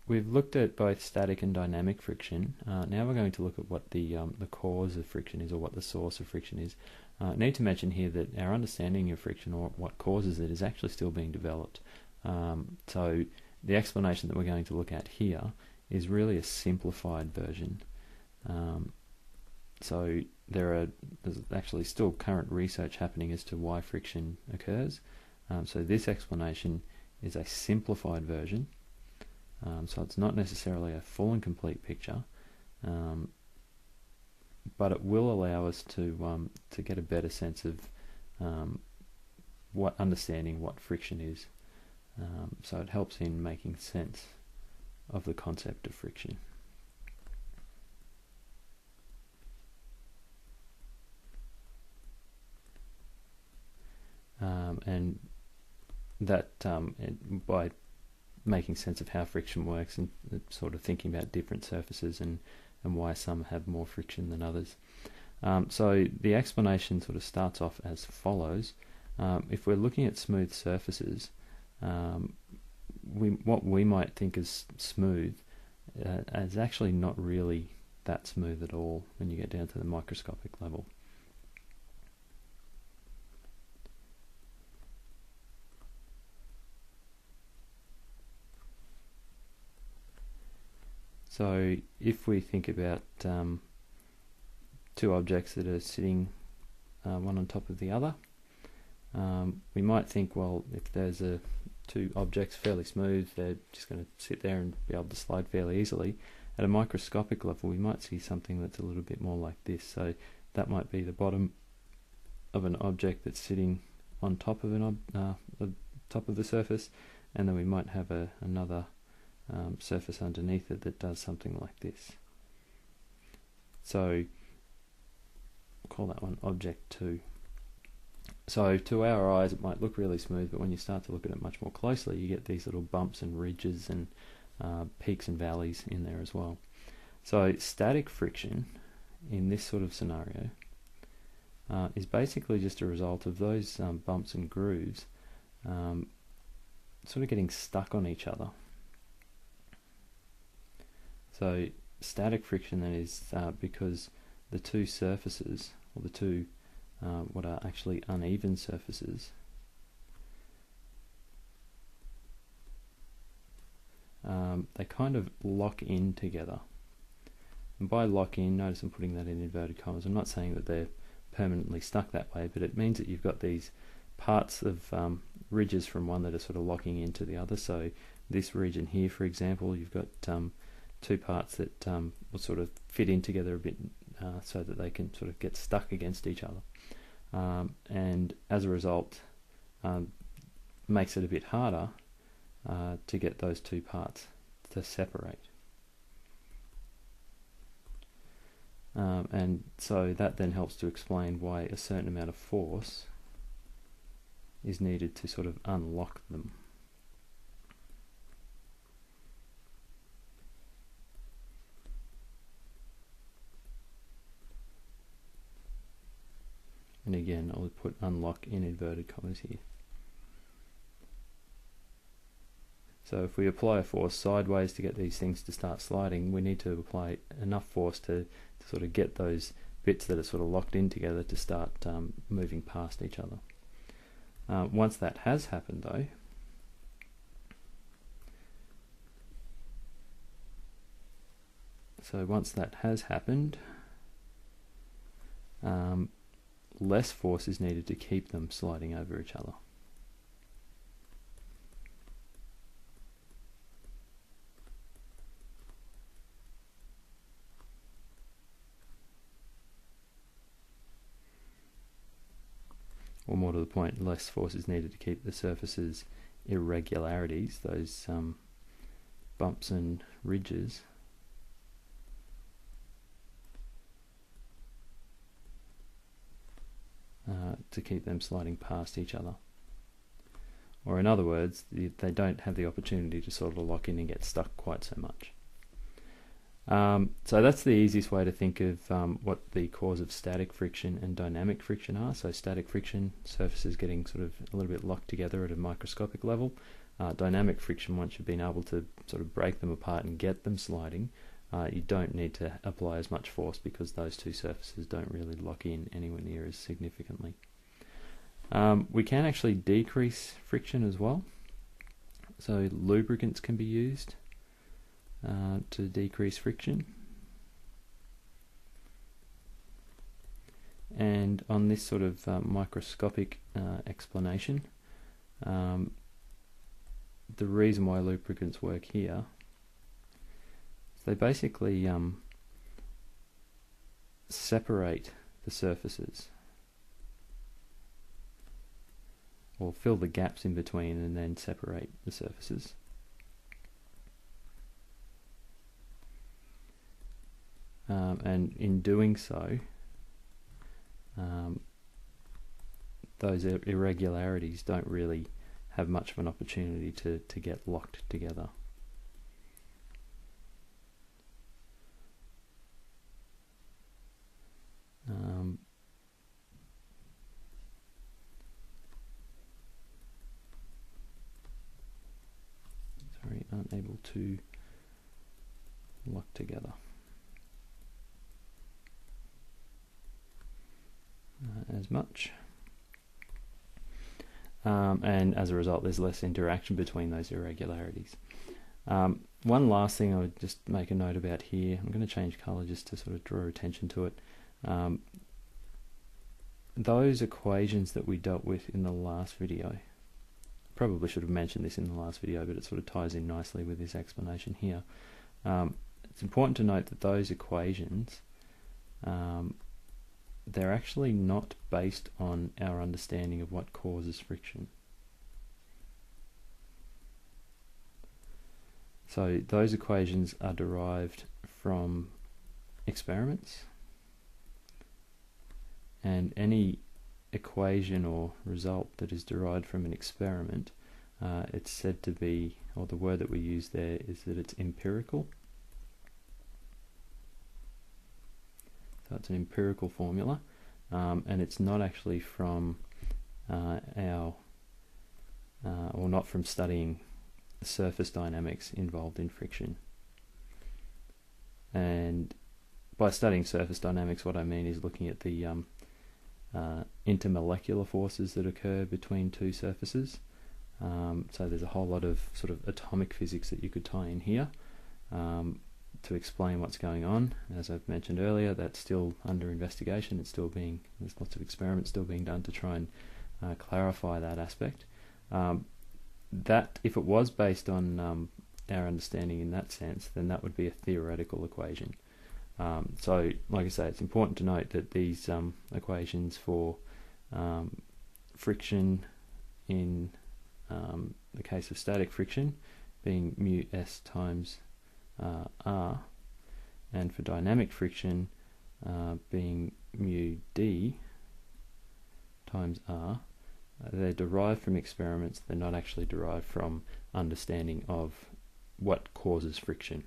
we've looked at both static and dynamic friction. Now we're going to look at what the cause of friction is, or what the source of friction is. I need to mention here that our understanding of friction, or what causes it, is actually still being developed. So the explanation that we're going to look at here is really a simplified version. So there's actually still current research happening as to why friction occurs. So this explanation is a simplified version. So it's not necessarily a full and complete picture, but it will allow us to get a better sense of understanding what friction is. So it helps in making sense of the concept of friction. And that by making sense of how friction works, and sort of thinking about different surfaces and why some have more friction than others. So the explanation sort of starts off as follows. If we're looking at smooth surfaces, what we might think is smooth is actually not really that smooth at all when you get down to the microscopic level. So if we think about two objects that are sitting one on top of the other, we might think, well, if there's two objects fairly smooth, they're just going to sit there and be able to slide fairly easily. At a microscopic level, we might see something that's a little bit more like this. So that might be the bottom of an object that's sitting on top of the top of the surface, and then we might have another surface underneath it that does something like this. So we'll call that one object 2. So to our eyes it might look really smooth, but when you start to look at it much more closely, you get these little bumps and ridges and peaks and valleys in there as well. So static friction in this sort of scenario is basically just a result of those bumps and grooves sort of getting stuck on each other. So static friction then is because the two surfaces, or the two what are actually uneven surfaces, they kind of lock in together. And by lock in, notice I'm putting that in inverted commas. I'm not saying that they're permanently stuck that way, but it means that you've got these parts of ridges from one that are sort of locking into the other. So this region here, for example, you've got two parts that will sort of fit in together a bit so that they can sort of get stuck against each other. And as a result, makes it a bit harder to get those two parts to separate. And so that then helps to explain why a certain amount of force is needed to sort of unlock them. And again, I'll put unlock in inverted commas here. So if we apply a force sideways to get these things to start sliding, we need to apply enough force to sort of get those bits that are sort of locked in together to start moving past each other. Once that has happened though, less force is needed to keep them sliding over each other. Or more to the point, less force is needed to keep the surface's irregularities, those bumps and ridges, to keep them sliding past each other. Or in other words, they don't have the opportunity to sort of lock in and get stuck quite so much. So that's the easiest way to think of what the cause of static friction and dynamic friction are. So static friction, surfaces getting sort of a little bit locked together at a microscopic level. Dynamic friction, once you've been able to sort of break them apart and get them sliding, you don't need to apply as much force because those two surfaces don't really lock in anywhere near as significantly. We can actually decrease friction as well. So lubricants can be used to decrease friction. And on this sort of microscopic explanation, the reason why lubricants work here is they basically separate the surfaces, or fill the gaps in between and then separate the surfaces. And in doing so, those irregularities don't really have much of an opportunity to get locked together. Aren't able to lock together as much. And as a result, there's less interaction between those irregularities. One last thing I would just make a note about here, I'm going to change colour just to sort of draw attention to it. Those equations that we dealt with in the last video, probably should have mentioned this in the last video, but it sort of ties in nicely with this explanation here. It's important to note that those equations, they're actually not based on our understanding of what causes friction. So those equations are derived from experiments, and any equation or result that is derived from an experiment, it's said to be, or the word that we use there is that it's empirical. So it's an empirical formula, and it's not actually from or not from studying surface dynamics involved in friction. And by studying surface dynamics, what I mean is looking at the intermolecular forces that occur between two surfaces. So there's a whole lot of sort of atomic physics that you could tie in here to explain what's going on. As I've mentioned earlier, that's still under investigation. It's still being, there's lots of experiments still being done to try and clarify that aspect. That, if it was based on our understanding in that sense, then that would be a theoretical equation. So, like I say, it's important to note that these equations for friction in the case of static friction being mu s times r, and for dynamic friction being mu d times r, they're derived from experiments. They're not actually derived from understanding of what causes friction.